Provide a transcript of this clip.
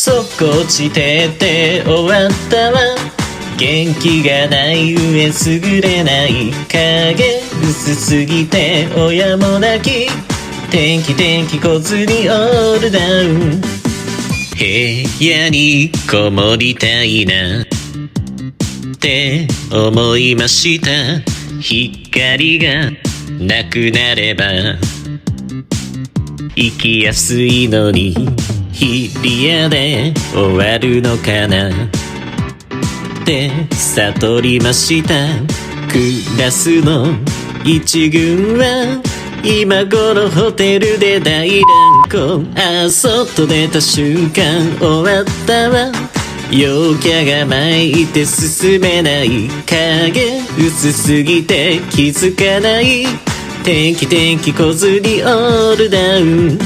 そこ落ちてって終わったわ。元気がない上優れない影薄すぎて親も泣き天気こずにオールダウン。部屋にこもりたいなって思いました。光がなくなれば生きやすいのに日比谷で終わるのかなって悟りました。クラスの一軍は今頃ホテルで大乱行。外出た瞬間終わったわ。陽キャが巻いて進めない影薄すぎて気づかない天気こずりオールダウン。